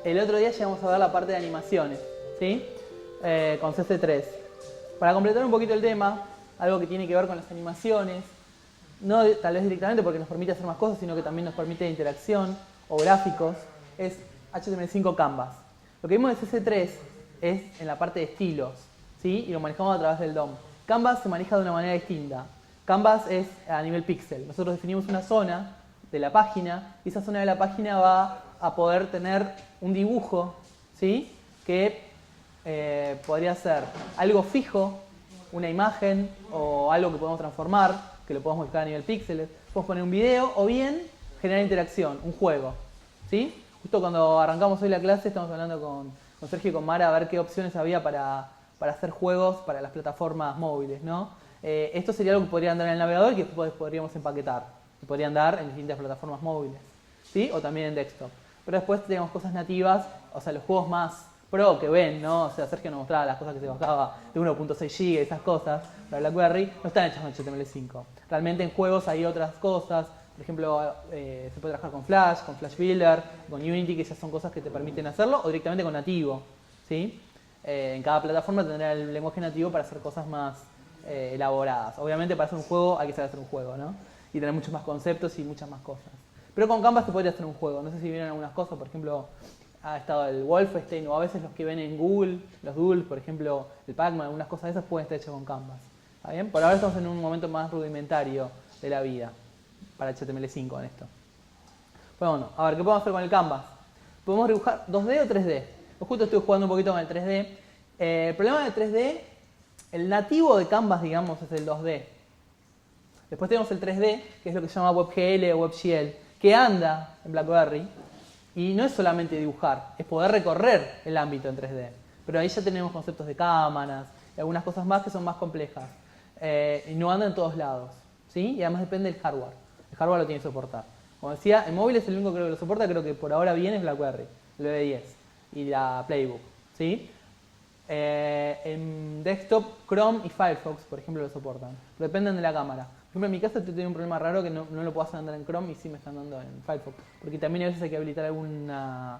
el otro día llegamos a ver la parte de animaciones, ¿sí? Con CC3. Para completar un poquito el tema, algo que tiene que ver con las animaciones, no tal vez directamente porque nos permite hacer más cosas, sino que también nos permite interacción o gráficos, es HTML5 Canvas. Lo que vimos de CC3 es en la parte de estilos, ¿sí? Y lo manejamos a través del DOM. Canvas se maneja de una manera distinta. Canvas es a nivel píxel. Nosotros definimos una zona de la página y esa zona de la página va a poder tener un dibujo, ¿sí? Que podría ser algo fijo, una imagen o algo que podemos transformar, que lo podemos modificar a nivel píxeles. Podemos poner un video o bien generar interacción, un juego, ¿sí? Justo cuando arrancamos hoy la clase estamos hablando con Sergio y con Mara a ver qué opciones había para hacer juegos para las plataformas móviles, ¿no? Esto sería algo que podría andar en el navegador y que después podríamos empaquetar. Que podría andar en distintas plataformas móviles, ¿sí? O también en desktop. Pero después tenemos cosas nativas, o sea, los juegos más pro que ven, ¿no? O sea, Sergio nos mostraba las cosas que se bajaba de 1.6 GB, esas cosas, para BlackBerry, no están hechas con HTML5. Realmente en juegos hay otras cosas, por ejemplo, se puede trabajar con Flash Builder, con Unity, que ya son cosas que te permiten hacerlo, o directamente con nativo, ¿sí? En cada plataforma tendrá el lenguaje nativo para hacer cosas más elaboradas. Obviamente para hacer un juego hay que saber hacer un juego, ¿no? Y tener muchos más conceptos y muchas más cosas. Pero con Canvas se podría hacer un juego. No sé si vieron algunas cosas, por ejemplo, ha estado el Wolfenstein o a veces los que ven en Google, los Doodles, por ejemplo, el Pac-Man, algunas cosas de esas pueden estar hechas con Canvas. ¿Está bien? Por ahora estamos en un momento más rudimentario de la vida para HTML5 en esto. Bueno, a ver, ¿qué podemos hacer con el Canvas? ¿Podemos dibujar 2D o 3D? Yo justo estoy jugando un poquito con el 3D. El problema del 3D, el nativo de Canvas, digamos, es el 2D. Después tenemos el 3D, que es lo que se llama WebGL o WebGL, que anda en BlackBerry. Y no es solamente dibujar, es poder recorrer el ámbito en 3D. Pero ahí ya tenemos conceptos de cámaras y algunas cosas más que son más complejas. Y no anda en todos lados, ¿sí? Y además depende del hardware. El hardware lo tiene que soportar. Como decía, en móviles el único que creo que lo soporta, creo que por ahora bien es BlackBerry, el BB10 y la Playbook, ¿sí? En desktop, Chrome y Firefox, por ejemplo, lo soportan. Pero dependen de la cámara. Por ejemplo, en mi caso estoy teniendo un problema raro que no lo puedo hacer andar en Chrome y sí me están dando en Firefox. Porque también a veces hay que habilitar alguna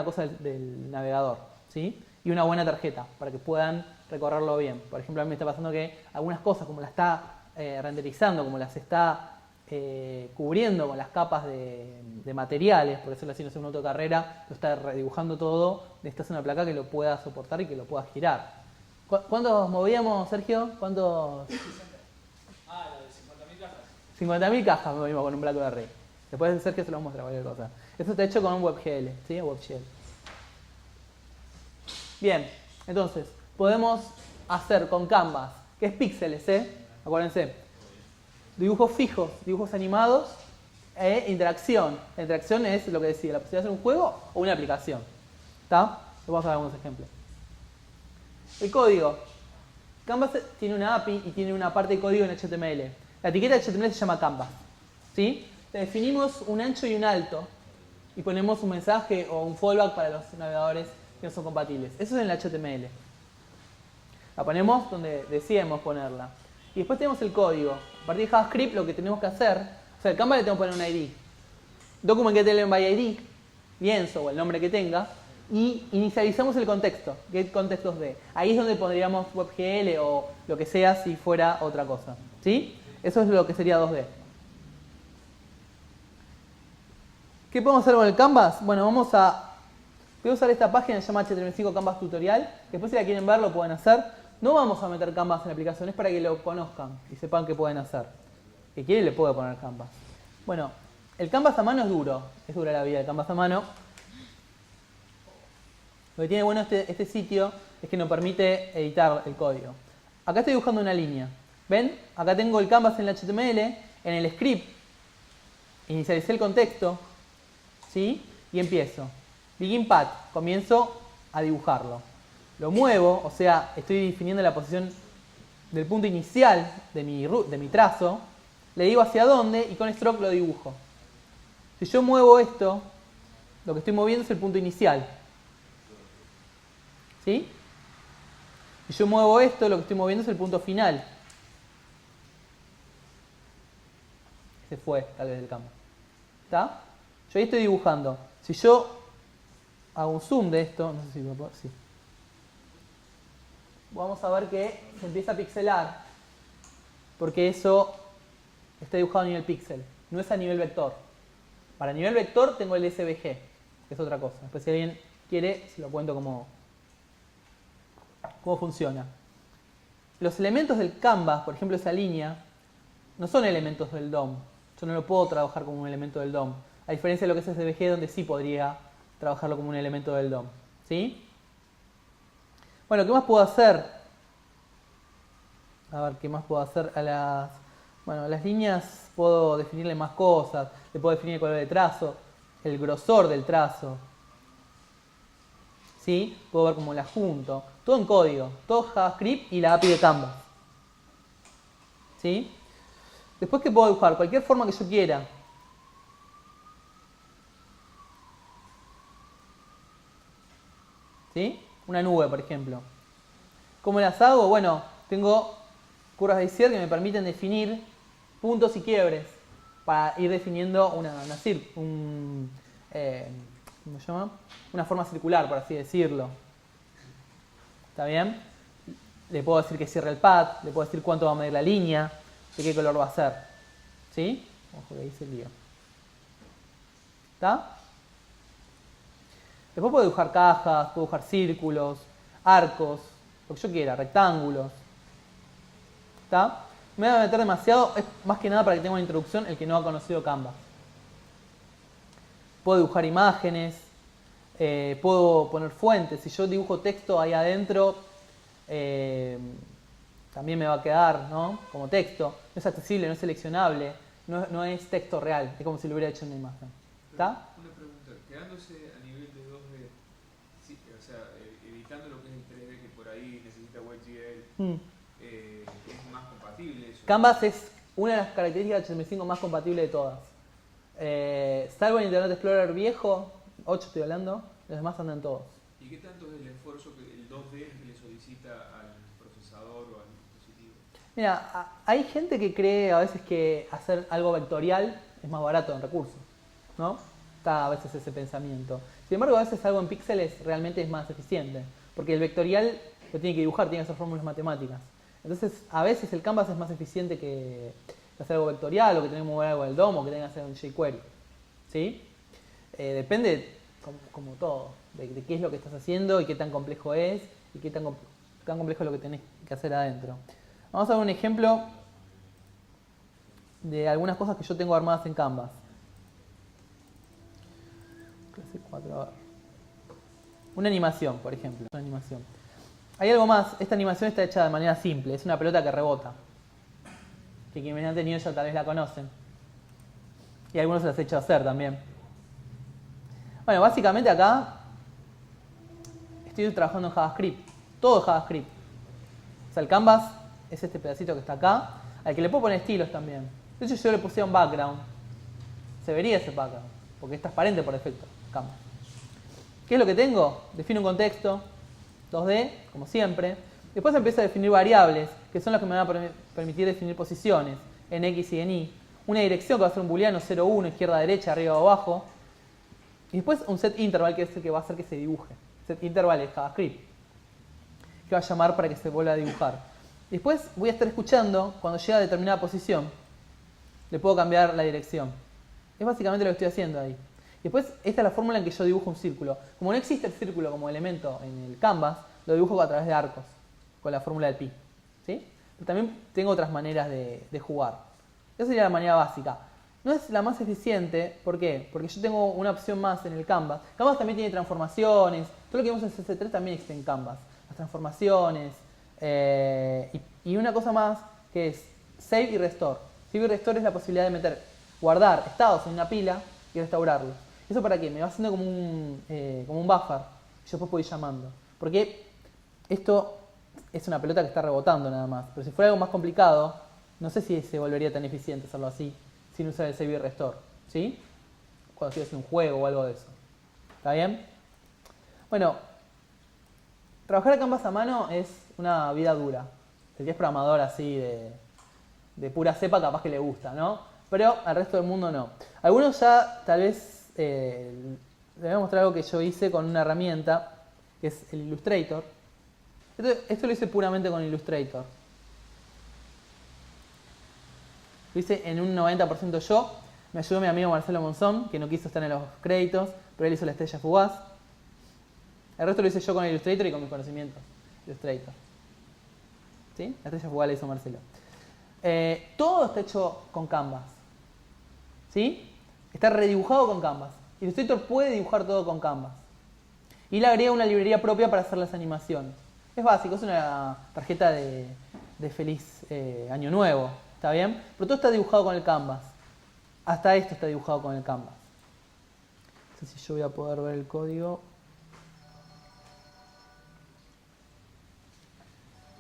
cosa del navegador, ¿sí? Y una buena tarjeta para que puedan recorrerlo bien. Por ejemplo, a mí me está pasando que algunas cosas, como las está renderizando, como las está cubriendo con las capas de materiales, por decirlo así, no sé, una autocarrera, lo está redibujando todo, necesitas una placa que lo pueda soportar y que lo pueda girar. ¿Cuántos movíamos, Sergio? ¿Cuántos? Ah, lo de 50.000 cajas. 50.000 cajas movimos con un BlackBerry. Después Sergio se lo muestra cualquier cosa. Esto está hecho con un WebGL, ¿sí? WebGL. Bien, entonces, podemos hacer con Canvas, que es píxeles, acuérdense. Dibujos fijos, dibujos animados e interacción. La interacción es lo que decía, la posibilidad de hacer un juego o una aplicación. ¿Está? Vamos a ver algunos ejemplos. El código. Canvas tiene una API y tiene una parte de código en HTML. La etiqueta de HTML se llama Canvas, ¿sí? Le definimos un ancho y un alto y ponemos un mensaje o un fallback para los navegadores que no son compatibles. Eso es en el HTML. La ponemos donde deseemos ponerla. Y después tenemos el código. A partir de JavaScript lo que tenemos que hacer, o sea, al Canvas le tengo que poner un ID. Document get by ID, lienzo o el nombre que tenga, y inicializamos el contexto, get context 2D. Ahí es donde pondríamos WebGL o lo que sea si fuera otra cosa, ¿sí? Eso es lo que sería 2D. ¿Qué podemos hacer con el Canvas? Bueno, voy a usar esta página que se llama HTML5 Canvas Tutorial. Después si la quieren ver lo pueden hacer. No vamos a meter Canvas en la aplicación, es para que lo conozcan y sepan qué pueden hacer. Si quieren le puedo poner Canvas. Bueno, el Canvas a mano es duro. Es dura la vida del Canvas a mano. Lo que tiene bueno este sitio es que nos permite editar el código. Acá estoy dibujando una línea. ¿Ven? Acá tengo el Canvas en el HTML, en el script. Inicialicé el contexto, ¿sí? Y empiezo. Begin path. Comienzo a dibujarlo. Lo muevo, o sea, estoy definiendo la posición del punto inicial de mi trazo. Le digo hacia dónde y con stroke lo dibujo. Si yo muevo esto, lo que estoy moviendo es el punto inicial. ¿Sí? Si yo muevo esto, lo que estoy moviendo es el punto final. Se fue, tal vez, del campo. ¿Está? Yo ahí estoy dibujando. Si yo hago un zoom de esto, no sé si lo puedo, sí. Vamos a ver que se empieza a pixelar, porque eso está dibujado a nivel píxel, no es a nivel vector. Para nivel vector tengo el SVG, que es otra cosa. Después si alguien quiere, se lo cuento cómo funciona. Los elementos del canvas, por ejemplo esa línea, no son elementos del DOM. Yo no lo puedo trabajar como un elemento del DOM. A diferencia de lo que es SVG, donde sí podría trabajarlo como un elemento del DOM. ¿Sí? Bueno, ¿qué más puedo hacer? A ver, ¿qué más puedo hacer a las... Bueno, a las líneas puedo definirle más cosas. Le puedo definir el color de trazo, el grosor del trazo. ¿Sí? Puedo ver cómo las junto. Todo en código. Todo JavaScript y la API de Canvas. ¿Sí? Después, ¿qué puedo dibujar? Cualquier forma que yo quiera. ¿Sí? Una nube, por ejemplo. ¿Cómo las hago? Bueno, tengo curvas de Bézier que me permiten definir puntos y quiebres para ir definiendo ¿cómo se llama? Una forma circular, por así decirlo. ¿Está bien? Le puedo decir que cierre el pad, le puedo decir cuánto va a medir la línea, de qué color va a ser. ¿Sí? Ojo que ahí se lío. ¿Está? Después puedo dibujar cajas, puedo dibujar círculos, arcos, lo que yo quiera, rectángulos. ¿Está? Me voy a meter demasiado, es más que nada para que tenga una introducción el que no ha conocido Canva. Puedo dibujar imágenes, puedo poner fuentes. Si yo dibujo texto ahí adentro, también me va a quedar, ¿no? Como texto. No es accesible, no es seleccionable, no es texto real, es como si lo hubiera hecho en una imagen. ¿Está? Una pregunta, quedándose a nivel de 2D, sí, o sea, evitando lo que es el 3D que por ahí necesita WebGL, es más compatible eso. Canvas es una de las características HTML5 más compatible de todas. Salvo en Internet Explorer viejo, 8 estoy hablando, los demás andan todos. ¿Y qué tanto es el esfuerzo que el 2D que le solicita al procesador o al dispositivo? Mira, hay gente que cree a veces que hacer algo vectorial es más barato en recursos, ¿no? Está a veces ese pensamiento. Sin embargo, a veces algo en píxeles realmente es más eficiente, porque el vectorial lo tiene que dibujar, tiene que hacer fórmulas matemáticas. Entonces, a veces el Canvas es más eficiente que hacer algo vectorial, o que tenga que mover algo del DOM, o que tenga que hacer un jQuery. ¿Sí? Depende, como todo, de qué es lo que estás haciendo y qué tan complejo es, y qué tan complejo es lo que tenés que hacer adentro. Vamos a ver un ejemplo de algunas cosas que yo tengo armadas en Canvas. Clase 4, a ver. Una animación, por ejemplo. Una animación. Hay algo más, esta animación está hecha de manera simple, es una pelota que rebota. Que quienes han tenido ya tal vez la conocen. Y algunos se las he hecho hacer también. Bueno, básicamente acá estoy trabajando en JavaScript. Todo JavaScript. O sea, el Canvas es este pedacito que está acá, al que le puedo poner estilos también. De hecho, yo le puse un background. Se vería ese background, porque es transparente por defecto, Canvas. ¿Qué es lo que tengo? Defino un contexto, 2D, como siempre. Después empiezo a definir variables, que son las que me van a permitir definir posiciones, en X y en Y. Una dirección que va a ser un booleano 0, 1, izquierda, derecha, arriba o abajo. Y después un set interval, que es el que va a hacer que se dibuje. Set interval es JavaScript, que va a llamar para que se vuelva a dibujar. Después voy a estar escuchando, cuando llega a determinada posición, le puedo cambiar la dirección. Es básicamente lo que estoy haciendo ahí. Después, esta es la fórmula en que yo dibujo un círculo. Como no existe el círculo como elemento en el Canvas, lo dibujo a través de arcos, con la fórmula del pi. ¿Sí? Pero también tengo otras maneras de jugar. Esa sería la manera básica. No es la más eficiente, ¿por qué? Porque yo tengo una opción más en el Canvas. Canvas también tiene transformaciones. Todo lo que vemos en CC3 también existe en Canvas. Las transformaciones. Y una cosa más que es Save y Restore. Save y Restore es la posibilidad de guardar estados en una pila y restaurarlos. ¿Eso para qué? Me va haciendo como un buffer. Y yo después puedo ir llamando. Porque esto es una pelota que está rebotando nada más. Pero si fuera algo más complicado, no sé si se volvería tan eficiente hacerlo así, sin usar el Save y Restore. ¿Sí? Cuando estoy haciendo un juego o algo de eso. ¿Está bien? Bueno, trabajar a Canvas a mano es una vida dura. El que es programador así de pura cepa capaz que le gusta, ¿no? Pero al resto del mundo no. Algunos ya tal vez les voy a mostrar algo que yo hice con una herramienta, que es el Illustrator. Esto lo hice puramente con Illustrator. Lo hice en un 90% yo. Me ayudó mi amigo Marcelo Monzón, que no quiso estar en los créditos, pero él hizo la estrella fugaz. El resto lo hice yo con Illustrator y con mis conocimientos. Illustrator. ¿Sí? La estrella fugaz la hizo Marcelo. Todo está hecho con Canvas. ¿Sí? Está redibujado con Canvas. Illustrator puede dibujar todo con Canvas. Y le agrega una librería propia para hacer las animaciones. Es básico, es una tarjeta de feliz año nuevo. ¿Está bien? Pero todo está dibujado con el Canvas. Hasta esto está dibujado con el Canvas. No sé si yo voy a poder ver el código.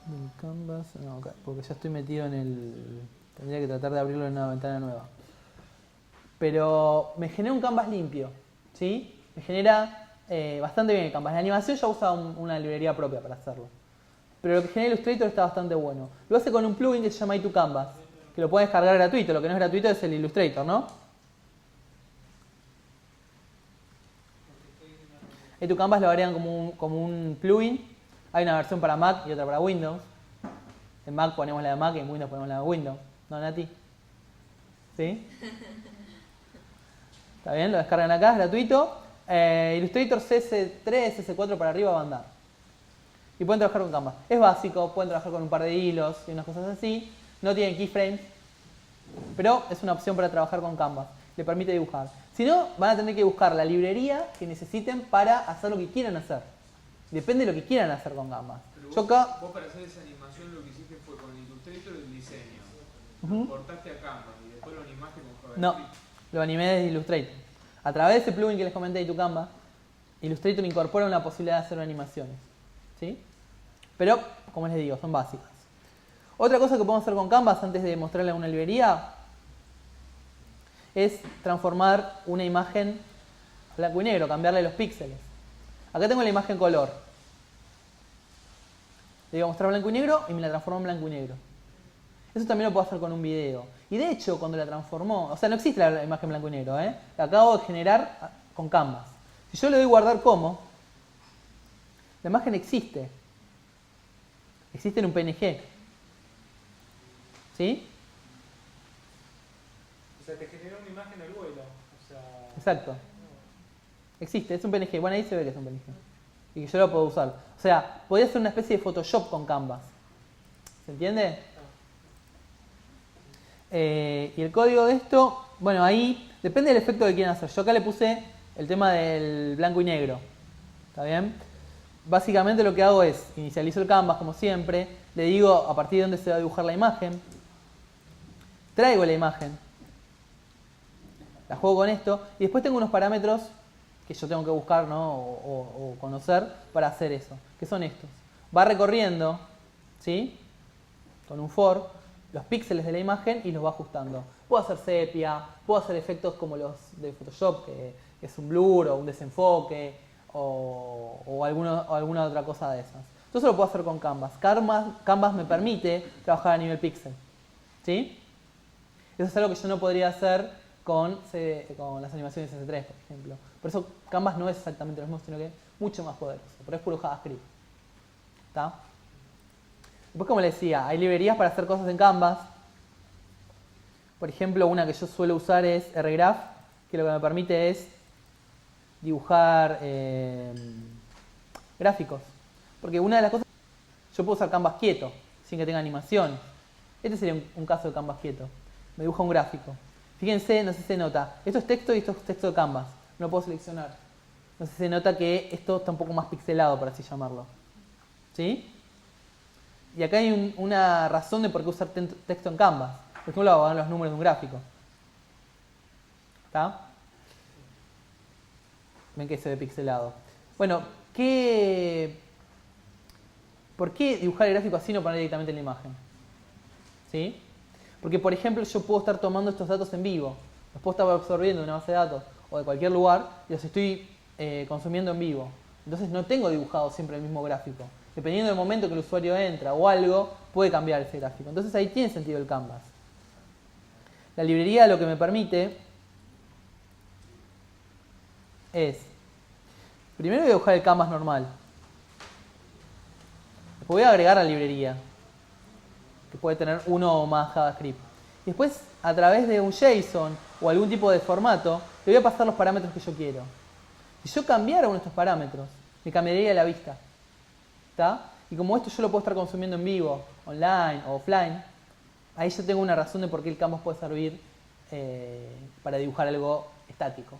Del Canvas. No, porque ya estoy metido en el... Tendría que tratar de abrirlo en una ventana nueva. Pero me genera un Canvas limpio. ¿Sí? Me genera bastante bien el Canvas. La animación ya usa una librería propia para hacerlo. Pero lo que genera Illustrator está bastante bueno. Lo hace con un plugin que se llama i2Canvas, que lo puedes descargar gratuito. Lo que no es gratuito es el Illustrator, ¿no? i2Canvas lo agregan como un plugin. Hay una versión para Mac y otra para Windows. En Mac ponemos la de Mac y en Windows ponemos la de Windows. ¿No, Nati? ¿Sí? ¿Está bien? Lo descargan acá, es gratuito. Illustrator CS3, CS4 para arriba va a andar. Y pueden trabajar con Canvas. Es básico, pueden trabajar con un par de hilos y unas cosas así. No tienen keyframes, pero es una opción para trabajar con Canvas. Le permite dibujar. Si no, van a tener que buscar la librería que necesiten para hacer lo que quieran hacer. Depende de lo que quieran hacer con Canvas. Pero Yo acá... vos para hacer esa animación lo que hiciste fue con Illustrator el diseño. Lo portaste a Canvas y después lo animaste con JavaScript. No, lo animé desde Illustrator. A través de ese plugin que les comenté de iToCanvas, Illustrator incorpora una posibilidad de hacer animaciones. ¿Sí? Pero, como les digo, son básicas. Otra cosa que podemos hacer con Canvas antes de mostrarle una librería es transformar una imagen a blanco y negro, cambiarle los píxeles. Acá tengo la imagen color. Le digo mostrar blanco y negro y me la transformó en blanco y negro. Eso también lo puedo hacer con un video. Y de hecho, cuando la transformó, o sea, no existe la imagen blanco y negro, la acabo de generar con Canvas. Si yo le doy guardar como, la imagen existe. Existe en un PNG. ¿Sí? O sea, te generó una imagen al vuelo. O sea, Exacto. Existe, es un PNG. Bueno, ahí se ve que es un PNG. Y que yo lo puedo usar. O sea, podría hacer una especie de Photoshop con Canvas. ¿Se entiende? Y el código de esto, bueno, ahí depende del efecto que quieran hacer. Yo acá le puse el tema del blanco y negro. ¿Está bien? Básicamente lo que hago es, inicializo el Canvas como siempre, le digo a partir de dónde se va a dibujar la imagen, traigo la imagen, la juego con esto, y después tengo unos parámetros que yo tengo que buscar, ¿no? o conocer para hacer eso, que son estos. Va recorriendo, ¿sí? Con un for, los píxeles de la imagen y los va ajustando. Puedo hacer sepia, puedo hacer efectos como los de Photoshop, que es un blur o un desenfoque, o alguna otra cosa de esas. Todo eso lo puedo hacer con Canvas. Canvas me permite trabajar a nivel píxel. ¿Sí? Eso es algo que yo no podría hacer con las animaciones CS3, por ejemplo. Por eso Canvas no es exactamente lo mismo, sino que es mucho más poderoso. Pero es puro JavaScript. ¿Está? Después, como les decía, hay librerías para hacer cosas en Canvas. Por ejemplo, una que yo suelo usar es RGraph, que lo que me permite es dibujar gráficos. Porque una de las cosas, yo puedo usar Canvas quieto, sin que tenga animación. Este sería un caso de Canvas quieto. Me dibuja un gráfico. Fíjense, no sé si se nota. Esto es texto y esto es texto de Canvas. No lo puedo seleccionar. No sé si se nota que esto está un poco más pixelado, por así llamarlo. ¿Sí? Y acá hay una razón de por qué usar texto en Canvas. Por ejemplo, vamos a ver los números de un gráfico. ¿Está? Ven que se ve pixelado. Bueno, ¿por qué dibujar el gráfico así y no poner directamente en la imagen? ¿Sí? Porque, por ejemplo, yo puedo estar tomando estos datos en vivo. Los puedo estar absorbiendo de una base de datos o de cualquier lugar y los estoy consumiendo en vivo. Entonces no tengo dibujado siempre el mismo gráfico. Dependiendo del momento que el usuario entra o algo, puede cambiar ese gráfico. Entonces ahí tiene sentido el Canvas. La librería lo que me permite es Primero voy a dibujar el canvas normal. Después voy a agregar la librería, que puede tener uno o más JavaScript. Y después, a través de un JSON o algún tipo de formato, le voy a pasar los parámetros que yo quiero. Si yo cambiara uno de estos parámetros, me cambiaría la vista. ¿Está? Y como esto yo lo puedo estar consumiendo en vivo, online o offline, ahí yo tengo una razón de por qué el canvas puede servir para dibujar algo estático.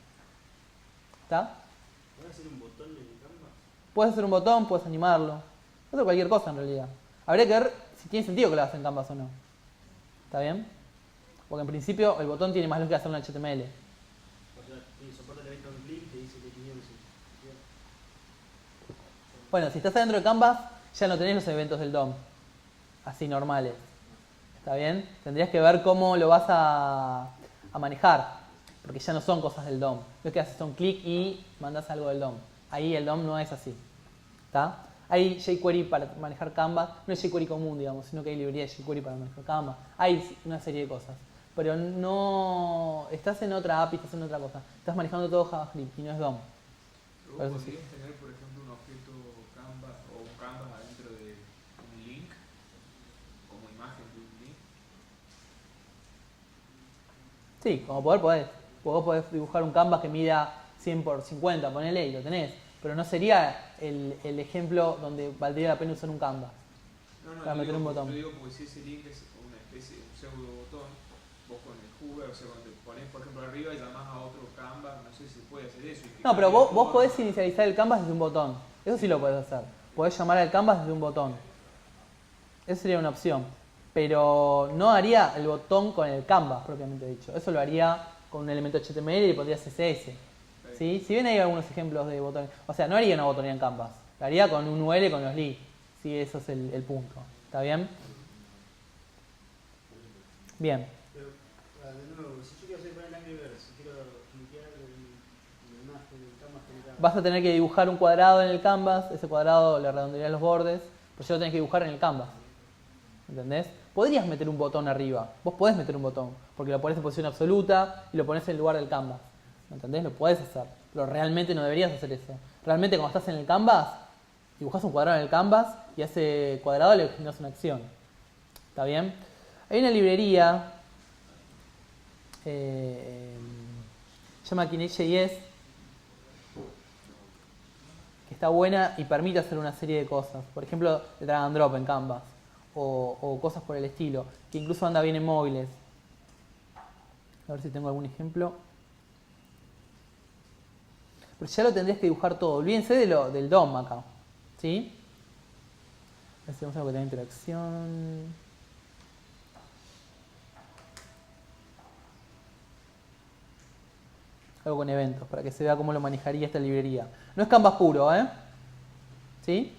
¿Está? ¿Puedes hacer un botón en el canvas? Puedes hacer un botón, puedes animarlo. Puedes hacer cualquier cosa en realidad. Habría que ver si tiene sentido que lo hagas en canvas o no. ¿Está bien? Porque en principio el botón tiene más lógica hacerlo en HTML. O sea, tiene soporte le meto un clic, te dice que tiene un sentido. Bueno, si estás adentro de Canvas, ya no tenés los eventos del DOM, así normales. ¿Está bien? Tendrías que ver cómo lo vas a manejar, porque ya no son cosas del DOM. Lo que haces son clic y mandas algo del DOM. Ahí el DOM no es así. ¿Está? Hay jQuery para manejar Canvas, no es jQuery común, digamos, sino que hay librería de jQuery para manejar Canvas. Hay una serie de cosas. Pero no estás en otra API, estás en otra cosa. Estás manejando todo JavaScript y no es DOM. ¿Vos Por eso podrías sí. tener, por ejemplo, un objeto Canvas o un Canvas adentro de un link, como imagen de un link? Sí, como poder podés. Vos podés dibujar un canvas que mida 100 por 50, ponele y lo tenés. Pero no sería el ejemplo donde valdría la pena usar un canvas. No, Para yo meter digo, un botón. yo digo porque si ese link es una especie de un pseudo botón, vos con el hover, o sea, cuando te pones, por ejemplo, arriba y llamás a otro canvas, no sé si se puede hacer eso. No, pero vos podés inicializar el canvas desde un botón. Eso sí lo podés hacer. Podés llamar al canvas desde un botón. Esa sería una opción. Pero no haría el botón con el canvas, propiamente dicho. Eso lo haría con un elemento HTML y le pondría CSS. ¿Sí? Si bien hay algunos ejemplos de botones. O sea, no haría una botonera en canvas. Lo haría con un UL con los li. Sí, eso es el punto. ¿Está bien? Bien. Pero, de nuevo, si yo quiero hacer poner el Angry Birds, si quiero cliquear en la imagen del canvas que me cabe. Vas a tener que dibujar un cuadrado en el canvas. Ese cuadrado le redondearías los bordes. Pero ya lo tenés que dibujar en el canvas. ¿Entendés? Podrías meter un botón arriba. Vos podés meter un botón. Porque lo pones en posición absoluta y lo pones en lugar del canvas. ¿Entendés? Lo podés hacer. Pero realmente no deberías hacer eso. Realmente cuando estás en el canvas, dibujás un cuadrado en el canvas y a ese cuadrado le generas una acción. ¿Está bien? Hay una librería se llama Kinect.js, que está buena y permite hacer una serie de cosas. Por ejemplo, de drag and drop en canvas. O cosas por el estilo. Que incluso anda bien en móviles. A ver si tengo algún ejemplo. Pero ya lo tendrías que dibujar todo. Olvídense del DOM acá. ¿Sí? Hacemos algo que tenga interacción. Algo con eventos, para que se vea cómo lo manejaría esta librería. No es Canvas puro, ¿eh? ¿Sí?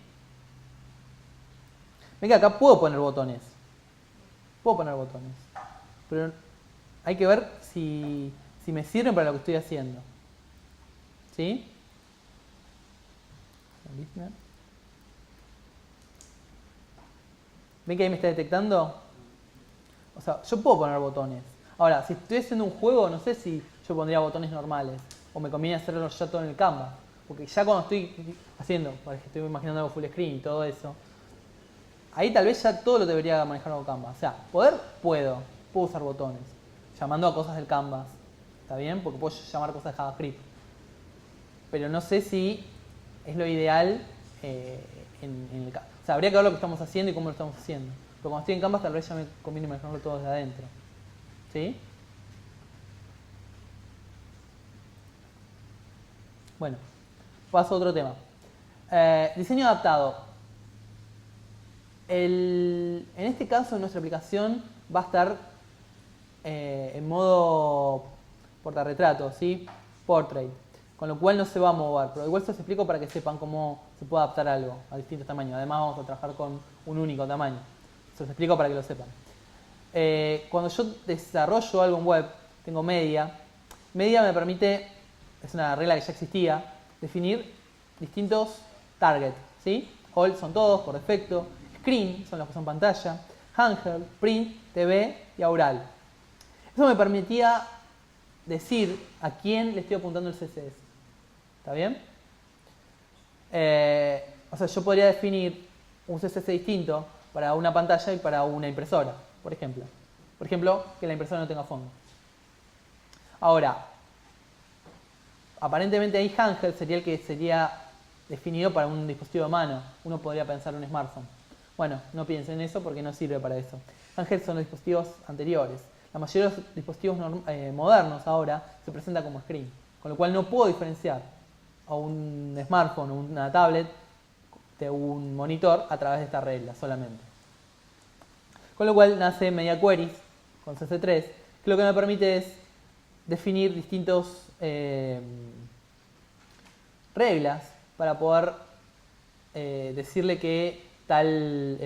Ven que acá puedo poner botones. Puedo poner botones. Pero hay que ver si me sirven para lo que estoy haciendo. ¿Sí? ¿Ven que ahí me está detectando? O sea, yo puedo poner botones. Ahora, si estoy haciendo un juego, no sé si yo pondría botones normales. O me conviene hacerlo ya todo en el Canvas. Porque ya cuando estoy haciendo, porque estoy imaginando algo full screen y todo eso, ahí tal vez ya todo lo debería manejar con Canvas. O sea, puedo usar botones. Llamando a cosas del Canvas. ¿Está bien? Porque puedo llamar cosas de JavaScript. Pero no sé si es lo ideal en el Canvas. O sea, habría que ver lo que estamos haciendo y cómo lo estamos haciendo. Pero cuando estoy en Canvas tal vez ya me conviene manejarlo todo desde adentro. ¿Sí? Bueno, paso a otro tema. Diseño adaptado. En este caso, nuestra aplicación va a estar en modo portarretrato, ¿sí? Portrait. Con lo cual no se va a mover. Pero igual se los explico para que sepan cómo se puede adaptar algo a distintos tamaños. Además vamos a trabajar con un único tamaño. Se los explico para que lo sepan. Cuando yo desarrollo algo en web, tengo media. Media me permite, es una regla que ya existía, definir distintos targets, ¿sí? All son todos por defecto. Screen son los que son pantalla. Handheld, Print, TV y Aural. Eso me permitía decir a quién le estoy apuntando el CSS. ¿Está bien? O sea, yo podría definir un CSS distinto para una pantalla y para una impresora, por ejemplo. Por ejemplo, que la impresora no tenga fondo. Ahora, aparentemente ahí Hangel sería el que sería definido para un dispositivo de mano. Uno podría pensar un smartphone. Bueno, no piensen en eso porque no sirve para eso. Hangel son los dispositivos anteriores. La mayoría de los dispositivos modernos ahora se presentan como screen. Con lo cual no puedo diferenciar a un smartphone o una tablet de un monitor a través de esta regla solamente. Con lo cual nace Media Queries con CC3, que lo que me permite es definir distintos reglas para poder decirle que tal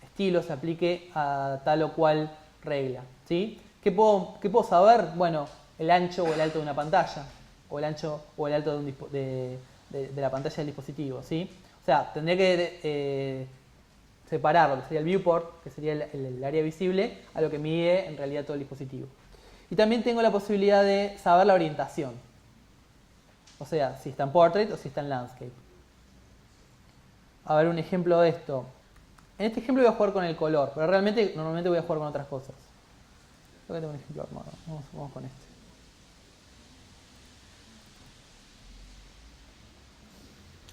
estilo se aplique a tal o cual regla. ¿Sí? ¿Qué puedo saber? Bueno, el ancho o el alto de una pantalla, o el ancho o el alto de la pantalla del dispositivo. ¿Sí? O sea, tendría que separar lo que sería el viewport, que sería el área visible, a lo que mide en realidad todo el dispositivo. Y también tengo la posibilidad de saber la orientación. O sea, si está en portrait o si está en landscape. A ver un ejemplo de esto. En este ejemplo voy a jugar con el color, pero realmente normalmente voy a jugar con otras cosas. Creo que tengo un ejemplo armado. Vamos con este.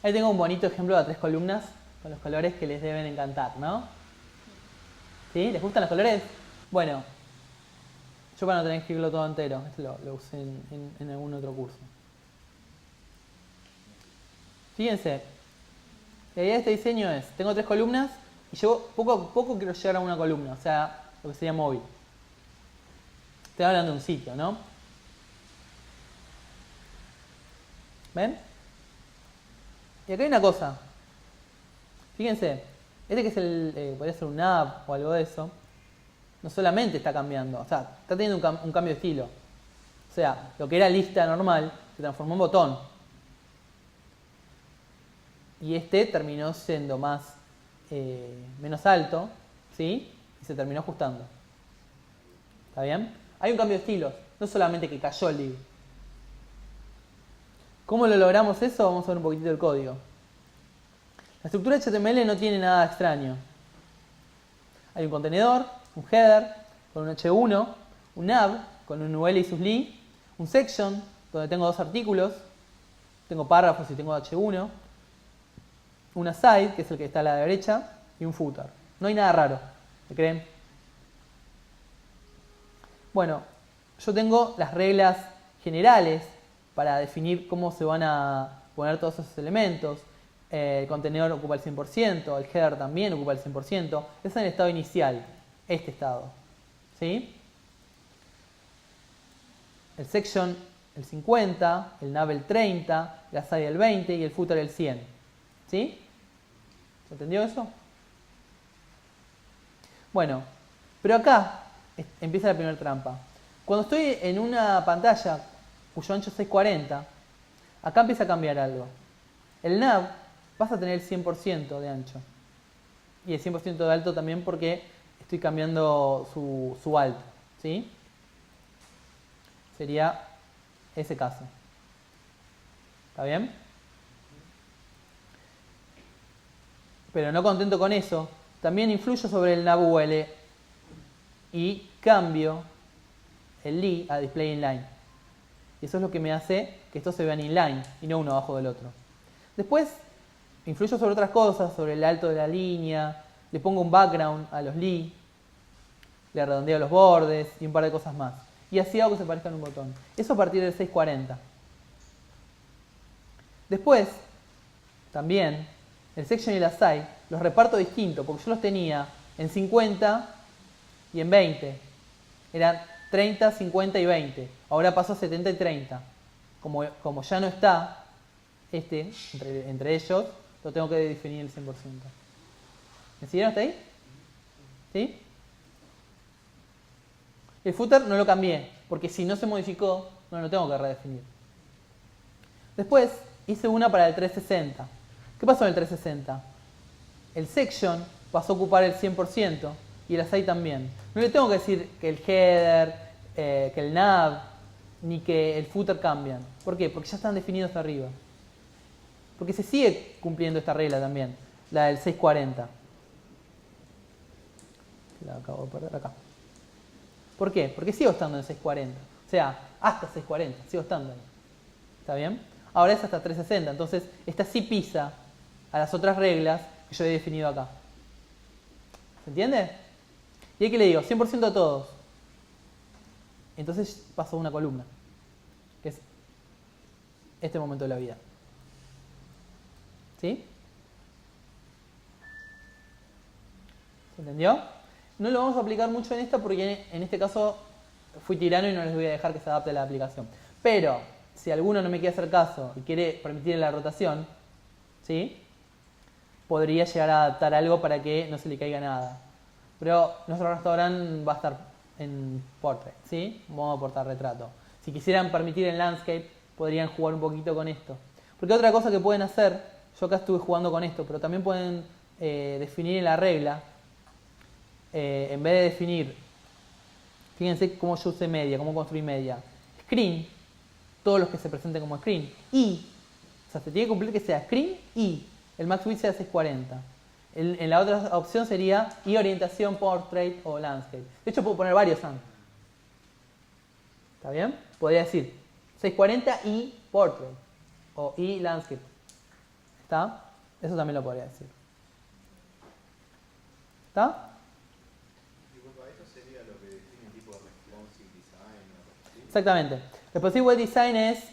Ahí tengo un bonito ejemplo de 3 columnas con los colores que les deben encantar, ¿no? ¿Sí? ¿Les gustan los colores? Bueno, yo para no tener que escribirlo todo entero, este lo usé en algún otro curso. Fíjense, la idea de este diseño es, tengo 3 columnas y yo poco a poco quiero llegar a una columna, o sea, lo que sería móvil. Estoy hablando de un sitio, ¿no? ¿Ven? Y acá hay una cosa. Fíjense, este que es podría ser un nav o algo de eso, no solamente está cambiando, o sea, está teniendo un cambio de estilo. O sea, lo que era lista normal se transformó en botón. Y este terminó siendo menos alto, ¿sí? Y se terminó ajustando. ¿Está bien? Hay un cambio de estilo, no solamente que cayó el div. ¿Cómo lo logramos eso? Vamos a ver un poquitito el código. La estructura HTML no tiene nada extraño. Hay un contenedor, un header con un h1, un nav con un UL y sus li, un section donde tengo 2 artículos, tengo párrafos y tengo h1, una side, que es el que está a la derecha, y un footer. No hay nada raro, ¿me creen? Bueno, yo tengo las reglas generales para definir cómo se van a poner todos esos elementos. El contenedor ocupa el 100%, el header también ocupa el 100%. Es en el estado inicial, este estado. ¿Sí? El section el 50, el nav el 30, la side el 20 y el footer el 100. ¿Sí? ¿Se entendió eso? Bueno, pero acá empieza la primera trampa. Cuando estoy en una pantalla cuyo ancho es 640, acá empieza a cambiar algo. El nav pasa a tener el 100% de ancho. Y el 100% de alto también porque estoy cambiando su alto. ¿Sí? Sería ese caso. ¿Está bien? Pero no contento con eso, también influyo sobre el nav UL y cambio el li a display inline. Y eso es lo que me hace que estos se vean inline y no uno abajo del otro. Después influyo sobre otras cosas, sobre el alto de la línea, le pongo un background a los li, le redondeo los bordes y un par de cosas más. Y así hago que se parezcan un botón. Eso a partir del 640. Después, también, el section y el aside los reparto distinto, porque yo los tenía en 50 y en 20. Eran 30, 50 y 20. Ahora pasó a 70 y 30. Como ya no está entre ellos, lo tengo que definir el 100%. ¿Me siguieron hasta ahí? ¿Sí? El footer no lo cambié, porque si no se modificó, no lo tengo que redefinir. Después hice una para el 360. ¿Qué pasó en el 360? El section pasó a ocupar el 100% y el aside también. No le tengo que decir que el header, que el nav, ni que el footer cambian. ¿Por qué? Porque ya están definidos arriba. Porque se sigue cumpliendo esta regla también, la del 640. La acabo de perder acá. ¿Por qué? Porque sigo estando en 640. O sea, hasta 640, sigo estando ahí. ¿Está bien? Ahora es hasta 360, entonces esta sí pisa a las otras reglas que yo he definido acá. ¿Se entiende? Y ahí que le digo, 100% a todos. Entonces paso a una columna, que es este momento de la vida. ¿Sí? ¿Se entendió? No lo vamos a aplicar mucho en esta porque en este caso fui tirano y no les voy a dejar que se adapte a la aplicación. Pero si alguno no me quiere hacer caso y quiere permitirle la rotación, ¿sí? Podría llegar a adaptar algo para que no se le caiga nada. Pero nuestro restaurante va a estar en portrait, ¿sí? Modo portarretrato. Si quisieran permitir el landscape, podrían jugar un poquito con esto. Porque otra cosa que pueden hacer, yo acá estuve jugando con esto, pero también pueden definir en la regla, en vez de definir, fíjense cómo yo usé media, cómo construí media. Screen, todos los que se presenten como screen. Y, o sea, se tiene que cumplir que sea screen y el max width sea 640. En la otra opción sería y orientación, portrait o landscape. De hecho, puedo poner varios and. ¿Está bien? Podría decir 640 y portrait o y landscape. ¿Está? Eso también lo podría decir. ¿Está? Eso sería lo que define tipo responsive design o algo así. Exactamente. Responsive design es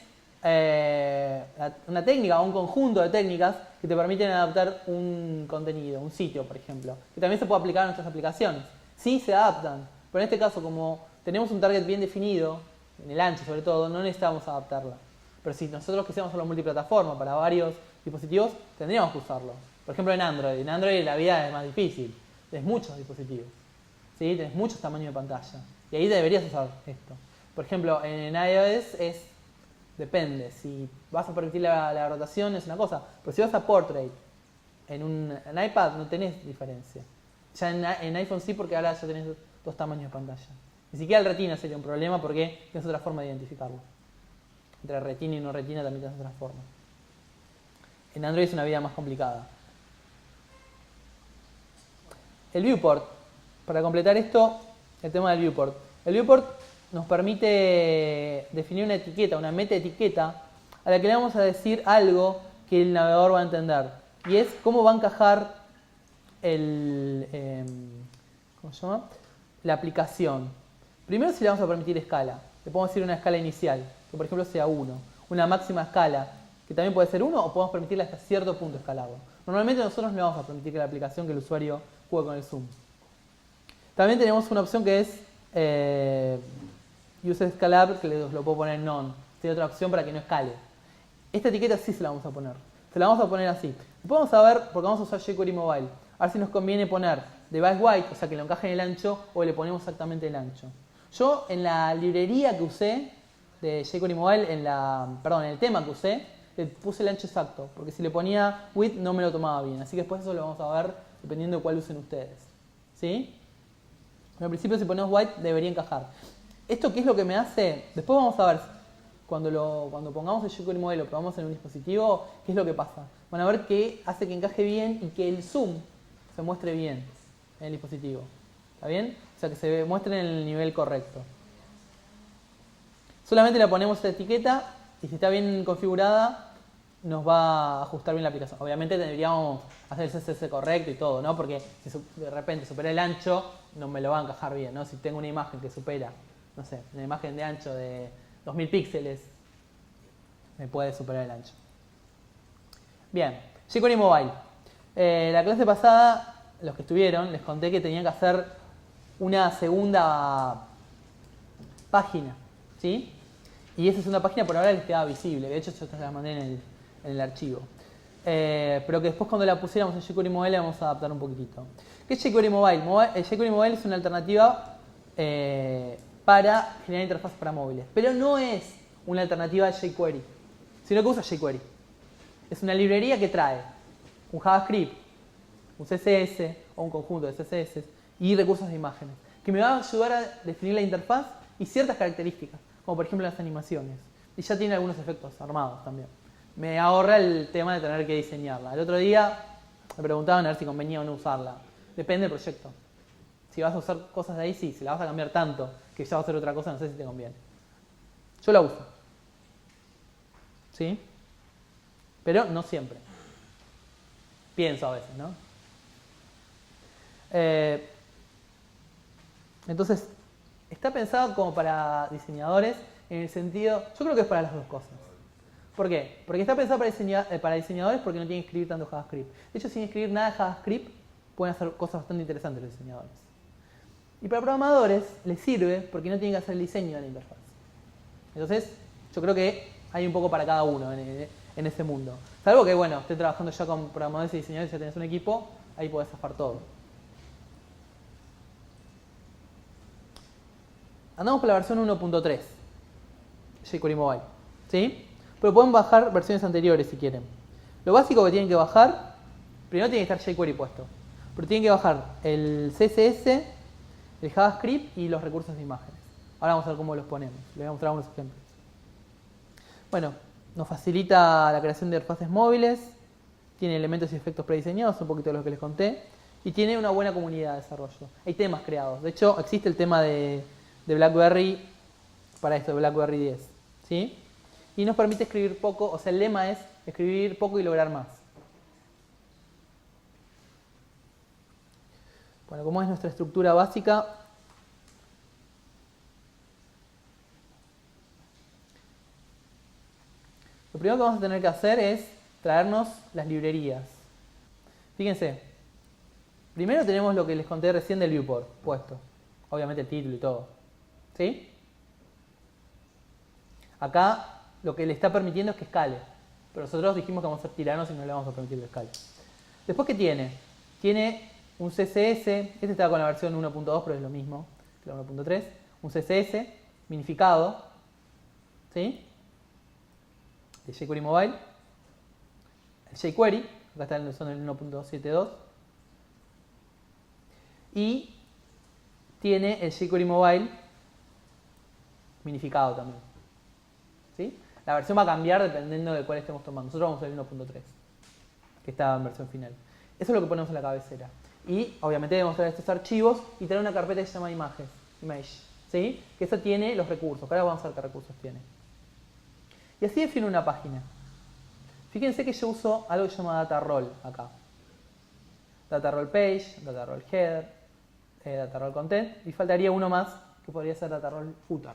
una técnica o un conjunto de técnicas que te permiten adaptar un contenido, un sitio, por ejemplo, que también se puede aplicar a nuestras aplicaciones. Sí se adaptan, pero en este caso, como tenemos un target bien definido, en el ancho sobre todo, no necesitamos adaptarla. Pero si nosotros quisiéramos hacerlo multiplataforma para varios dispositivos, tendríamos que usarlo. Por ejemplo, en Android. En Android la vida es más difícil. Tienes muchos dispositivos. ¿Sí? Tienes muchos tamaños de pantalla. Y ahí deberías usar esto. Por ejemplo, en iOS depende. Si vas a permitir la rotación es una cosa. Pero si vas a portrait en iPad no tenés diferencia. Ya en iPhone sí, porque ahora ya tenés dos tamaños de pantalla. Ni siquiera el retina sería un problema porque tienes otra forma de identificarlo. Entre retina y no retina también tienes otra forma. En Android es una vida más complicada. El viewport. Para completar esto, el tema del viewport. El viewport nos permite definir una etiqueta, una meta etiqueta, a la que le vamos a decir algo que el navegador va a entender. Y es cómo va a encajar ¿cómo se llama? La aplicación. Primero, si le vamos a permitir escala. Le podemos decir una escala inicial, que por ejemplo sea 1. Una máxima escala, que también puede ser 1, o podemos permitirle hasta cierto punto escalarlo. Normalmente nosotros no vamos a permitir que la aplicación, que el usuario juegue con el zoom. También tenemos una opción que es Use Scalable, que lo puedo poner en None. Tiene otra opción para que no escale. Esta etiqueta sí se la vamos a poner. Se la vamos a poner así. Después vamos a ver, porque vamos a usar jQuery Mobile, a ver si nos conviene poner device white, o sea que lo encaje en el ancho, o le ponemos exactamente el ancho. Yo en la librería que usé de jQuery Mobile, en el tema que usé, le puse el ancho exacto, porque si le ponía width no me lo tomaba bien. Así que después eso lo vamos a ver dependiendo de cuál usen ustedes. ¿Sí? Pero al principio si ponemos white debería encajar. ¿Esto qué es lo que me hace? Después vamos a ver, cuando pongamos el jQuery Mobile, lo probamos en un dispositivo, qué es lo que pasa. Van a ver que hace que encaje bien y que el zoom se muestre bien en el dispositivo. ¿Está bien? O sea, que se muestre en el nivel correcto. Solamente le ponemos esta etiqueta y si está bien configurada nos va a ajustar bien la aplicación. Obviamente deberíamos hacer el CSS correcto y todo, ¿no? Porque si de repente supera el ancho, no me lo va a encajar bien, ¿no? Si tengo una imagen que supera, no sé, una imagen de ancho de 2000 píxeles, me puede superar el ancho. Bien, jQuery Mobile. La clase pasada, los que estuvieron, les conté que tenían que hacer una segunda página, ¿sí? Y esa segunda página por ahora les quedaba visible. De hecho, yo te la mandé en el archivo. Pero que después cuando la pusiéramos en jQuery Mobile la vamos a adaptar un poquitito. ¿Qué es jQuery Mobile? jQuery Mobile es una alternativa para generar interfaces para móviles. Pero no es una alternativa de jQuery, sino que usa jQuery. Es una librería que trae un JavaScript, un CSS o un conjunto de CSS y recursos de imágenes, que me va a ayudar a definir la interfaz y ciertas características, como por ejemplo las animaciones. Y ya tiene algunos efectos armados también. me ahorra el tema de tener que diseñarla. El otro día me preguntaban a ver si convenía o no usarla. Depende del proyecto. Si vas a usar cosas de ahí, sí. Si la vas a cambiar tanto que ya vas a hacer otra cosa, no sé si te conviene. Yo la uso. ¿Sí? Pero no siempre. Pienso a veces, ¿no? Entonces, está pensado como para diseñadores en el sentido... Yo creo que es para las dos cosas. ¿Por qué? Porque está pensado para diseñadores porque no tienen que escribir tanto JavaScript. De hecho, sin escribir nada de JavaScript, pueden hacer cosas bastante interesantes los diseñadores. Y para programadores les sirve porque no tienen que hacer el diseño de la interfaz. Entonces, yo creo que hay un poco para cada uno en ese mundo. Salvo que, bueno, estés trabajando ya con programadores y diseñadores y ya tenés un equipo, ahí podés zafar todo. Andamos por la versión 1.3 jQuery Mobile. ¿Sí? Pero pueden bajar versiones anteriores si quieren. Lo básico que tienen que bajar, primero tiene que estar jQuery puesto. Pero tienen que bajar el CSS, el JavaScript y los recursos de imágenes. Ahora vamos a ver cómo los ponemos. Les voy a mostrar unos ejemplos. Bueno, nos facilita la creación de interfaces móviles, tiene elementos y efectos prediseñados, un poquito de lo que les conté, y tiene una buena comunidad de desarrollo. Hay temas creados. De hecho, existe el tema de BlackBerry para esto, de BlackBerry 10. ¿Sí? Y nos permite escribir poco, o sea, el lema es escribir poco y lograr más. Bueno, ¿cómo es nuestra estructura básica? Lo primero que vamos a tener que hacer es traernos las librerías. Fíjense, primero tenemos lo que les conté recién del viewport puesto. Obviamente el título y todo. ¿Sí? Acá lo que le está permitiendo es que escale. Pero nosotros dijimos que vamos a ser tiranos y no le vamos a permitir que escale. Después, ¿qué tiene? Tiene un CSS. Este estaba con la versión 1.2, pero es lo mismo que la 1.3. Un CSS minificado. ¿Sí? De jQuery Mobile. El jQuery. Acá está en el 1.72. Y tiene el jQuery Mobile minificado también. ¿Sí? La versión va a cambiar dependiendo de cuál estemos tomando. Nosotros vamos a ver el 1.3, que está en versión final. Eso es lo que ponemos en la cabecera. Y obviamente debemos traer estos archivos y traer una carpeta que se llama image. ¿Sí? Que esa tiene los recursos. Ahora vamos a ver qué recursos tiene. Y así defino una página. Fíjense que yo uso algo que se llama data role acá. Data role page, data role header, data role content. Y faltaría uno más que podría ser data role footer.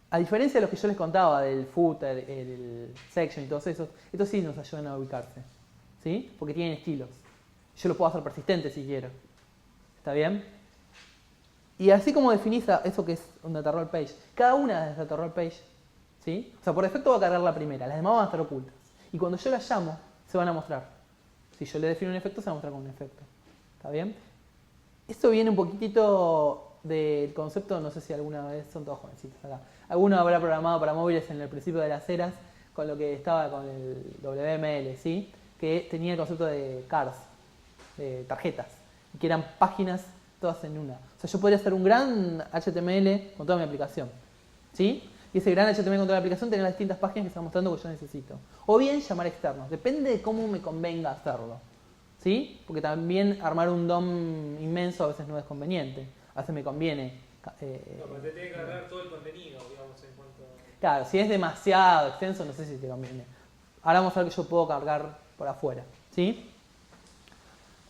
A diferencia de los que yo les contaba del footer, el section y todos esos, estos sí nos ayudan a ubicarse. ¿Sí? Porque tienen estilos. Yo los puedo hacer persistentes si quiero. ¿Está bien? Y así como definís eso que es un data role page, cada una de las data role page, ¿sí? O sea, por defecto va a cargar la primera, las demás van a estar ocultas. Y cuando yo las llamo, se van a mostrar. Si yo le defino un efecto, se va a mostrar con un efecto. ¿Está bien? Esto viene un poquitito del concepto, no sé si alguna vez, son todos jovencitos acá, alguno habrá programado para móviles en el principio de las eras con lo que estaba con el WML, ¿sí? Que tenía el concepto de cards, de tarjetas, y que eran páginas todas en una. O sea, yo podría hacer un gran HTML con toda mi aplicación, ¿sí? Y ese gran HTML con toda la aplicación tenía las distintas páginas que están mostrando que yo necesito. O bien llamar externos, depende de cómo me convenga hacerlo, ¿sí? Porque también armar un DOM inmenso a veces no es conveniente. A veces me conviene. No, pero te tiene que cargar todo el contenido, digamos, en cuanto a... Claro, si es demasiado extenso, no sé si te conviene. Ahora vamos a ver que yo puedo cargar por afuera, ¿sí?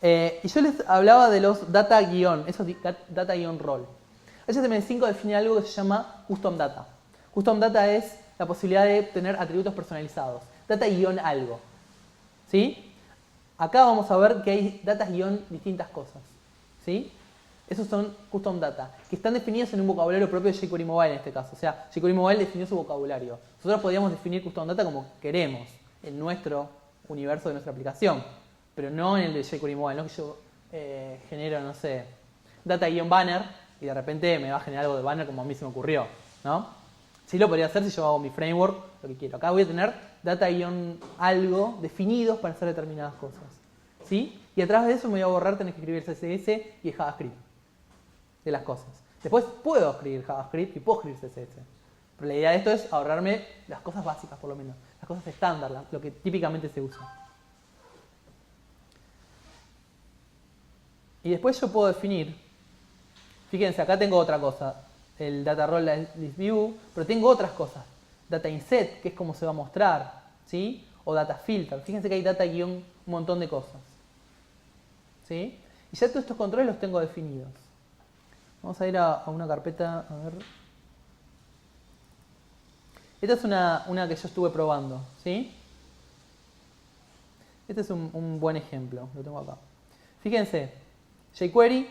Y yo les hablaba de los data-guión, esos data-role. HTML5 define algo que se llama custom data. Custom data es la posibilidad de tener atributos personalizados. Data-algo, ¿sí? Acá vamos a ver que hay datas-distintas cosas, ¿sí? Esos son custom data, que están definidos en un vocabulario propio de jQuery Mobile en este caso. O sea, jQuery Mobile definió su vocabulario. Nosotros podríamos definir custom data como queremos, en nuestro universo de nuestra aplicación, pero no en el de jQuery Mobile. No que yo genero, no sé, data-banner y de repente me va a generar algo de banner como a mí se me ocurrió, ¿no? Sí lo podría hacer si yo hago mi framework, lo que quiero. Acá voy a tener data-algo definidos para hacer determinadas cosas, ¿sí? Y a través de eso me voy a borrar tener que escribir CSS y el JavaScript de las cosas. Después puedo escribir JavaScript y puedo escribir CSS, Pero la idea de esto es ahorrarme las cosas básicas, por lo menos. Las cosas estándar, lo que típicamente se usa. Y después yo puedo definir, fíjense, acá tengo otra cosa, el data role list view, pero tengo otras cosas. Data inset, que es como se va a mostrar, ¿sí? O data filter. Fíjense que hay data guión, un montón de cosas. ¿Sí? Y ya todos estos controles los tengo definidos. Vamos a ir a una carpeta, a ver. Esta es una que yo estuve probando, ¿sí? Este es un buen ejemplo, lo tengo acá. Fíjense, jQuery,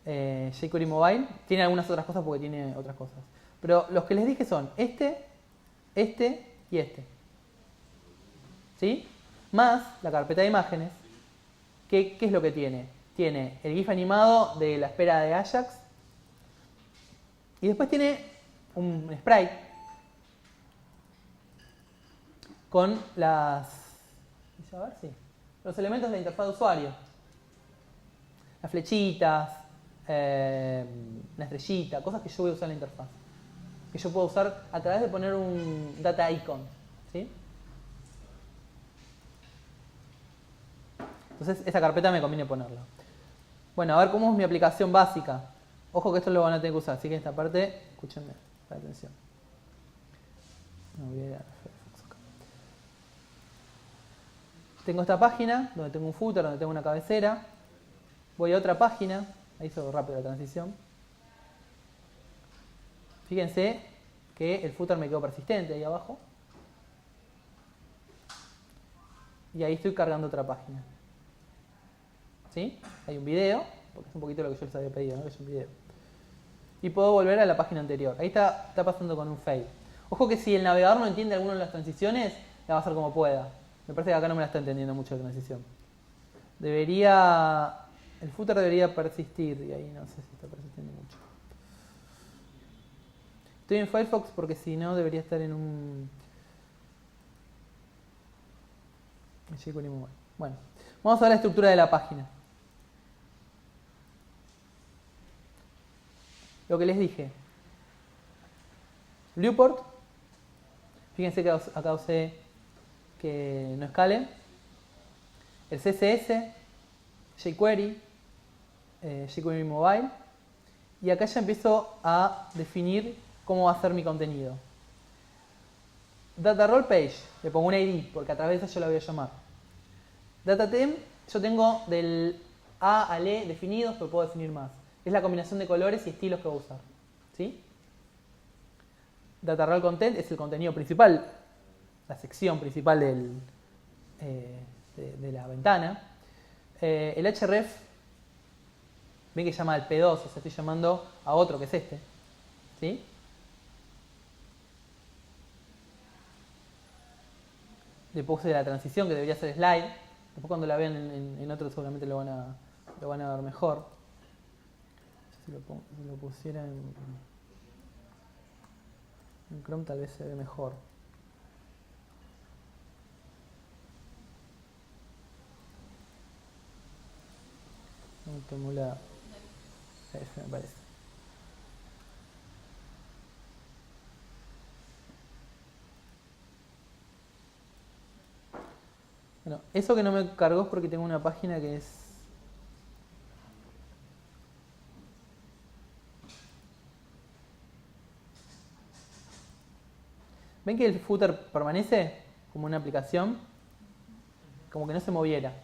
jQuery Mobile, tiene algunas otras cosas porque tiene otras cosas. Pero los que les dije son este y este. ¿Sí? Más la carpeta de imágenes. ¿Qué es lo que tiene? Tiene el GIF animado de la espera de Ajax. Y después tiene un sprite con los elementos de la interfaz de usuario. Las flechitas, la estrellita, cosas que yo voy a usar en la interfaz. Que yo puedo usar a través de poner un data icon. ¿Sí? Entonces esa carpeta me conviene ponerla. Bueno, a ver cómo es mi aplicación básica. Ojo que esto lo van a tener que usar, así que en esta parte, escúchenme, presten atención. No, voy a ir a Firefox acá. Tengo esta página, donde tengo un footer, donde tengo una cabecera. Voy a otra página, ahí hizo rápido la transición. Fíjense que el footer me quedó persistente ahí abajo. Y ahí estoy cargando otra página. ¿Sí? Hay un video, porque es un poquito lo que yo les había pedido, ¿no? Que es un video. Y puedo volver a la página anterior. Ahí está pasando con un fail. Ojo que si el navegador no entiende alguna de las transiciones, la va a hacer como pueda. Me parece que acá no me la está entendiendo mucho la transición. El footer debería persistir, y ahí no sé si está persistiendo mucho. Estoy en Firefox porque si no debería estar en un... jQuery Mobile. Bueno, vamos a ver la estructura de la página. Lo que les dije. Viewport. Fíjense que acá usé que no escale. El CSS, jQuery, jQuery Mobile. Y acá ya empiezo a definir cómo va a ser mi contenido. Data Role Page, le pongo un ID porque a través de eso yo la voy a llamar. Data Theme, yo tengo del A al E definidos, pero puedo definir más. Es la combinación de colores y estilos que voy a usar. ¿Sí? Data Role Content es el contenido principal, la sección principal de la ventana. El href, ven que llama al P2, o sea, estoy llamando a otro que es este. ¿Sí? Le puse la transición que debería ser slide. Después cuando la vean en otro seguramente lo van a ver mejor. Si lo pusiera en Chrome tal vez se ve mejor. Automula. Ese me parece. Bueno, eso que no me cargó es porque tengo una página que es... ¿Ven que el footer permanece como una aplicación? Como que no se moviera.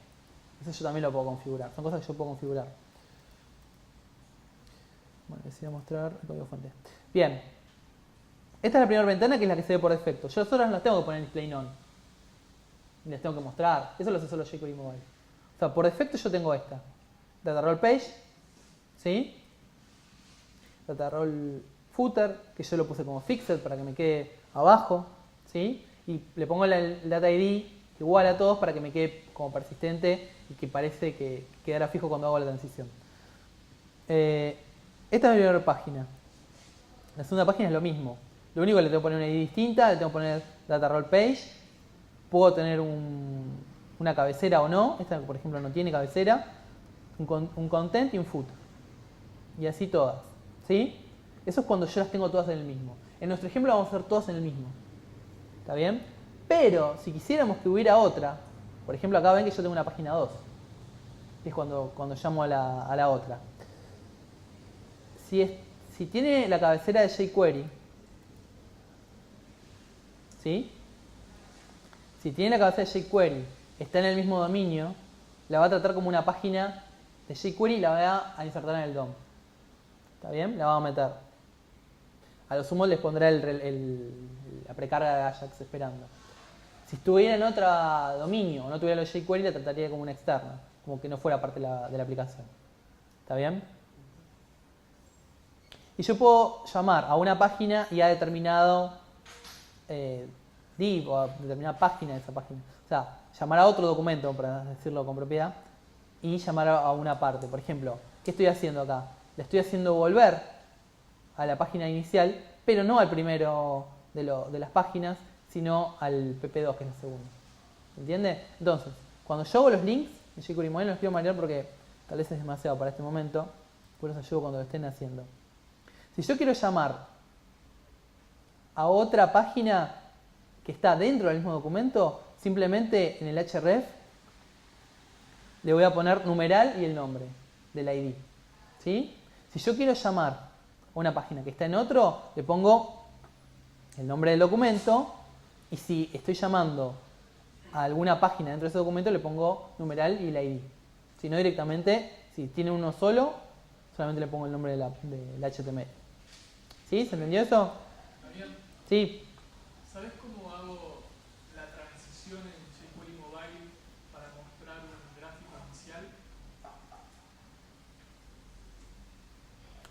Eso yo también lo puedo configurar. Son cosas que yo puedo configurar. Bueno, les voy a mostrar el código fuente. Bien. Esta es la primera ventana que es la que se ve por defecto. Yo solo no las tengo que poner en display none. Y les tengo que mostrar. Eso lo hace solo jQuery Mobile. O sea, por defecto yo tengo esta. Data Role Page. ¿Sí? Data Role Footer, que yo lo puse como Fixed para que me quede abajo. ¿Sí? Y le pongo el Data ID igual a todos para que me quede como persistente y que parece que quedará fijo cuando hago la transición. Esta es mi primera página. La segunda página es lo mismo. Lo único que le tengo que poner una ID distinta, le tengo que poner Data Role Page. Puedo tener una cabecera o no. Esta, por ejemplo, no tiene cabecera. Un content y un footer. Y así todas. ¿Sí? Eso es cuando yo las tengo todas en el mismo. En nuestro ejemplo vamos a hacer todas en el mismo. ¿Está bien? Pero si quisiéramos que hubiera otra, por ejemplo acá ven que yo tengo una página 2, que es cuando llamo a la otra. Si tiene la cabecera de jQuery, ¿sí? Si tiene la cabecera de jQuery, está en el mismo dominio, la va a tratar como una página de jQuery y la va a insertar en el DOM. ¿Está bien? La va a meter. A lo sumo les pondrá la precarga de Ajax esperando. Si estuviera en otro dominio o no tuviera los jQuery, la trataría como una externa, como que no fuera parte de la aplicación. ¿Está bien? Y yo puedo llamar a una página y a determinado div o a determinada página de esa página. O sea, llamar a otro documento, para decirlo con propiedad, y llamar a una parte. Por ejemplo, ¿qué estoy haciendo acá? Le estoy haciendo volver a la página inicial, pero no al primero de las páginas, sino al PP2, que es el segundo. ¿Entiende? Entonces, cuando yo hago los links, en jQuery Mobile no los quiero marear porque tal vez es demasiado para este momento, por eso ayudo cuando lo estén haciendo. Si yo quiero llamar a otra página que está dentro del mismo documento, simplemente en el href le voy a poner numeral y el nombre del ID. ¿Sí? Si yo quiero llamar a una página que está en otro, le pongo el nombre del documento, y si estoy llamando a alguna página dentro de ese documento, le pongo numeral y el ID. Si no, directamente, si tiene uno solo, solamente le pongo el nombre del HTML. ¿Sí? ¿Se entendió eso? Daniel, Sí. ¿sabes cómo hago la transición en jQuery Mobile para mostrar un gráfico inicial?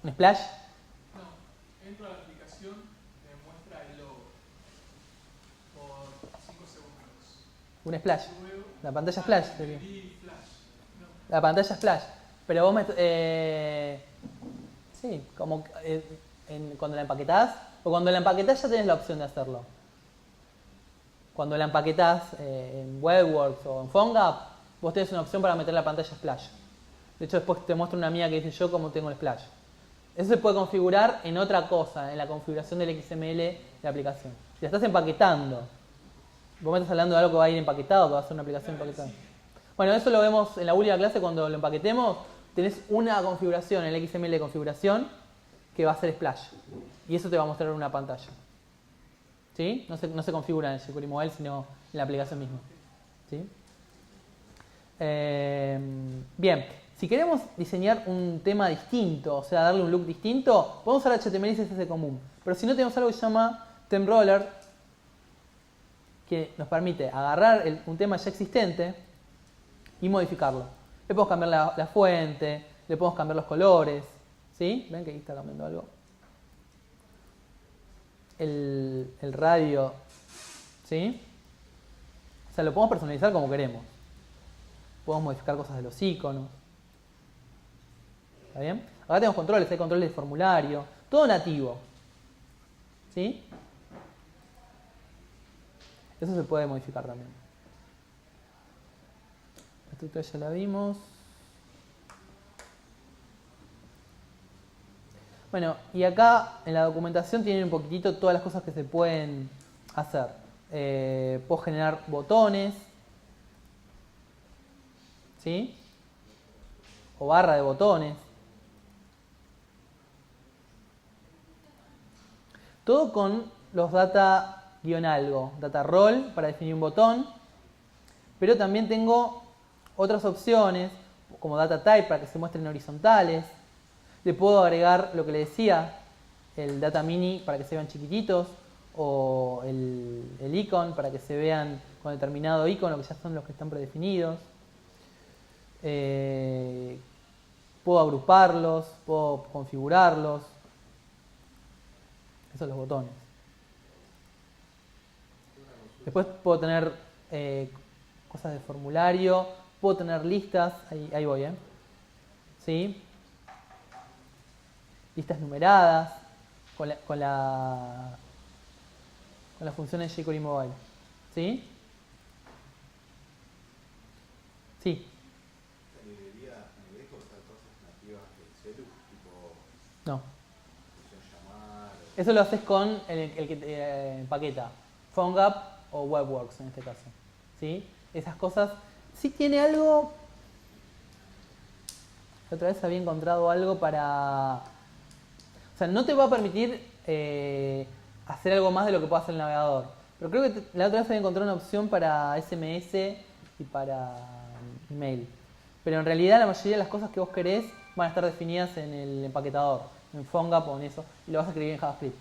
¿Un splash? No, entro a la aplicación, me muestra el logo por 5 segundos. Un splash. Luego, La pantalla splash sería. flash. No, La pantalla splash. Pero vos sí, como cuando la empaquetás, o cuando la empaquetás ya tenés la opción de hacerlo. Cuando la empaquetás en WebWorks o en PhoneGap, vos tenés una opción para meter la pantalla splash. De hecho, después te muestro una mía que dice yo cómo tengo el splash. Eso se puede configurar en otra cosa, en la configuración del XML de la aplicación. Si la estás empaquetando, vos me estás hablando de algo que va a ir empaquetado, que va a ser una aplicación empaquetada. Bueno, eso lo vemos en la última clase cuando lo empaquetemos. Tenés una configuración en el XML de configuración que va a ser splash. Y eso te va a mostrar en una pantalla. ¿Sí? No se configura en el jQuery Mobile, sino en la aplicación misma. ¿Sí? Bien, si queremos diseñar un tema distinto, o sea, darle un look distinto, podemos usar HTML y CSS común. Pero si no, tenemos algo que se llama ThemeRoller, que nos permite agarrar un tema ya existente y modificarlo. Le podemos cambiar la fuente, le podemos cambiar los colores. ¿Sí? ¿Ven que ahí está cambiando algo? El radio. ¿Sí? O sea, lo podemos personalizar como queremos. Podemos modificar cosas de los iconos. ¿Está bien? Acá tenemos controles, hay controles de formulario. Todo nativo. ¿Sí? Eso se puede modificar también. La estructura ya la vimos. Bueno, y acá en la documentación tienen un poquitito todas las cosas que se pueden hacer. Puedo generar botones, ¿sí? O barra de botones. Todo con los data-algo, data role para definir un botón, pero también tengo otras opciones como data type para que se muestren horizontales. Le puedo agregar lo que le decía, el data mini para que se vean chiquititos, o el icon para que se vean con determinado icono, que ya son los que están predefinidos. Puedo agruparlos, puedo configurarlos. Esos son los botones. Después puedo tener cosas de formulario, puedo tener listas, ahí voy, ¿sí? Listas numeradas con la función de jQuery Mobile. ¿Sí? Sí. ¿Debería usar cosas nativas del celu? Tipo No. función Eso lo haces con el que te empaqueta, PhoneGap o WebWorks en este caso. ¿Sí? Esas cosas. Sí tiene algo. Otra vez había encontrado algo para. O sea, no te va a permitir hacer algo más de lo que puede hacer el navegador. Pero creo que la otra vez había encontrado una opción para SMS y para email. Pero en realidad la mayoría de las cosas que vos querés van a estar definidas en el empaquetador, en PhoneGap o en eso, y lo vas a escribir en JavaScript.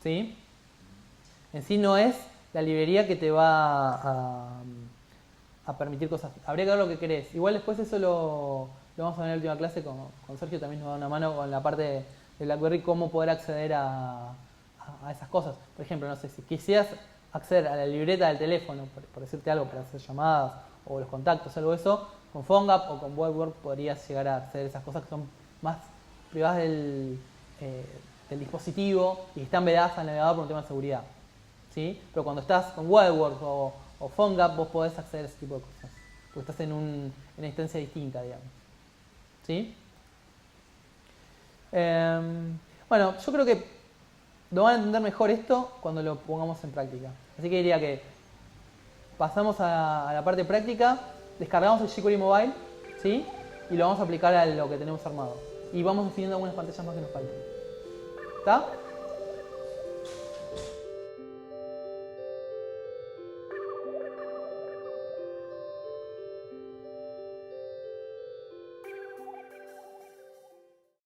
¿Sí? En sí no es la librería que te va a permitir cosas. Habría que ver lo que querés. Igual después eso lo vamos a ver en la última clase con Sergio, también nos da una mano con la parte de BlackBerry, cómo poder acceder a esas cosas. Por ejemplo, no sé, si quisieras acceder a la libreta del teléfono, por decirte algo, para hacer llamadas o los contactos, algo de eso, con PhoneGap o con WebWorks podrías llegar a acceder a esas cosas que son más privadas del dispositivo y que están vedadas al navegador por un tema de seguridad. ¿Sí? Pero cuando estás con WebWorks o PhoneGap vos podés acceder a ese tipo de cosas, porque estás en una instancia distinta, digamos. ¿Sí? Bueno, yo creo que lo van a entender mejor esto cuando lo pongamos en práctica. Así que diría que pasamos a la parte práctica, descargamos el jQuery Mobile, ¿sí? Y lo vamos a aplicar a lo que tenemos armado. Y vamos definiendo algunas pantallas más que nos faltan. ¿Está?